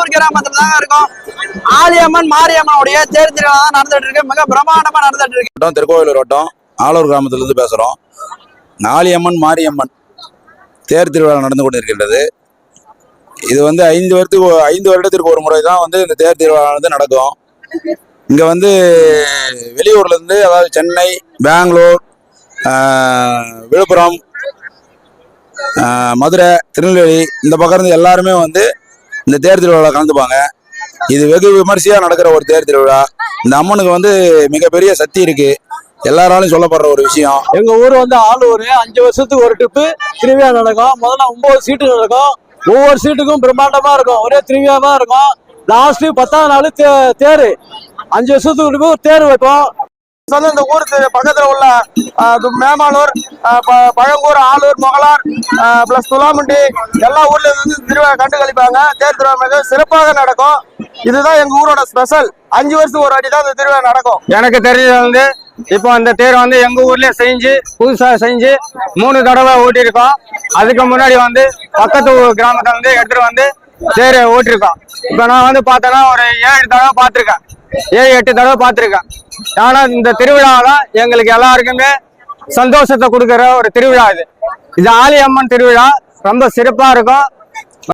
ஆலூர் கிராமத்துல தாங்க இருக்கும். ஆலியம்மன் மாரியம்மனுடைய தேர் திருவிழா தான் நடந்துட்டு இருக்கு. மிக பிரம்மாண்டமா நடந்துட்டு இருக்கு. திருக்கோவிலூர் வட்டம் ஆலூர் கிராமத்துல இருந்து பேசுறோம். ஆலியம்மன் மாரியம்மன் தேர் திருவிழா நடந்து கொண்டிருக்கின்றது. இது வந்து 5 வருடத்திற்கு ஒரு முறை தான் வந்து இந்த தேர் திருவிழா நடக்கும். இங்க வந்து வெளியூர்ல இருந்து, அதாவது சென்னை, பெங்களூர், விழுப்புரம், மதுரை, திருநெல்வேலி இந்த பக்கம் இருந்து எல்லாருமே வந்து இந்த தேர் திருவிழாவில் கலந்துப்பாங்க. இது வெகு விமர்சையா நடக்கிற ஒரு தேர் திருவிழா. இந்த அம்மனுக்கு வந்து மிகப்பெரிய சக்தி இருக்கு, எல்லாராலையும் சொல்லப்படுற ஒரு விஷயம். எங்க ஊர் வந்து ஆலூர் 5 வருஷத்துக்கு ஒரு ட்ரிப்பு திருவிழா நடக்கும். முதல்ல 9 சீட்டு நடக்கும். ஒவ்வொரு சீட்டுக்கும் பிரம்மாண்டமா இருக்கும். ஒரே திருவிழாவா இருக்கும். லாஸ்ட் 10ஆம் நாள் தேர் 5 வருஷத்துக்கு தேர் வைப்போம். இந்த ஊருக்கு பக்கத்துல உள்ள மேமானூர், பழங்கூர், ஆலூர், மொகலார் பிளஸ் துலாமுண்டி எல்லா ஊர்ல இருந்து திருவிழா கண்டு கழிப்பாங்க. தேர் திருவிழா மிக சிறப்பாக நடக்கும். இதுதான் எங்க ஊரோட ஸ்பெஷல். 5 வருஷத்துக்கு ஒரு வாட்டி தான் இந்த திருவிழா நடக்கும். எனக்கு தெரிஞ்சது வந்து இப்போ அந்த தேர் வந்து எங்க ஊர்லயே புதுசா செஞ்சு 3 தடவை ஓட்டிருக்கோம். அதுக்கு முன்னாடி வந்து பக்கத்து கிராமத்துல இருந்து எடுத்துட்டு வந்து தேர் ஓட்டிருக்கோம். இப்ப நான் வந்து பார்த்தேன்னா ஒரு 7 தடவை பார்த்திருக்கேன், 7-8 தடவை பார்த்திருக்கேன். ஆனா இந்த திருவிழா தான் எங்களுக்கு எல்லாருக்குமே சந்தோஷத்தை கொடுக்கிற ஒரு திருவிழா. இது ஆலியம்மன் திருவிழா ரொம்ப சிறப்பா இருக்கும்.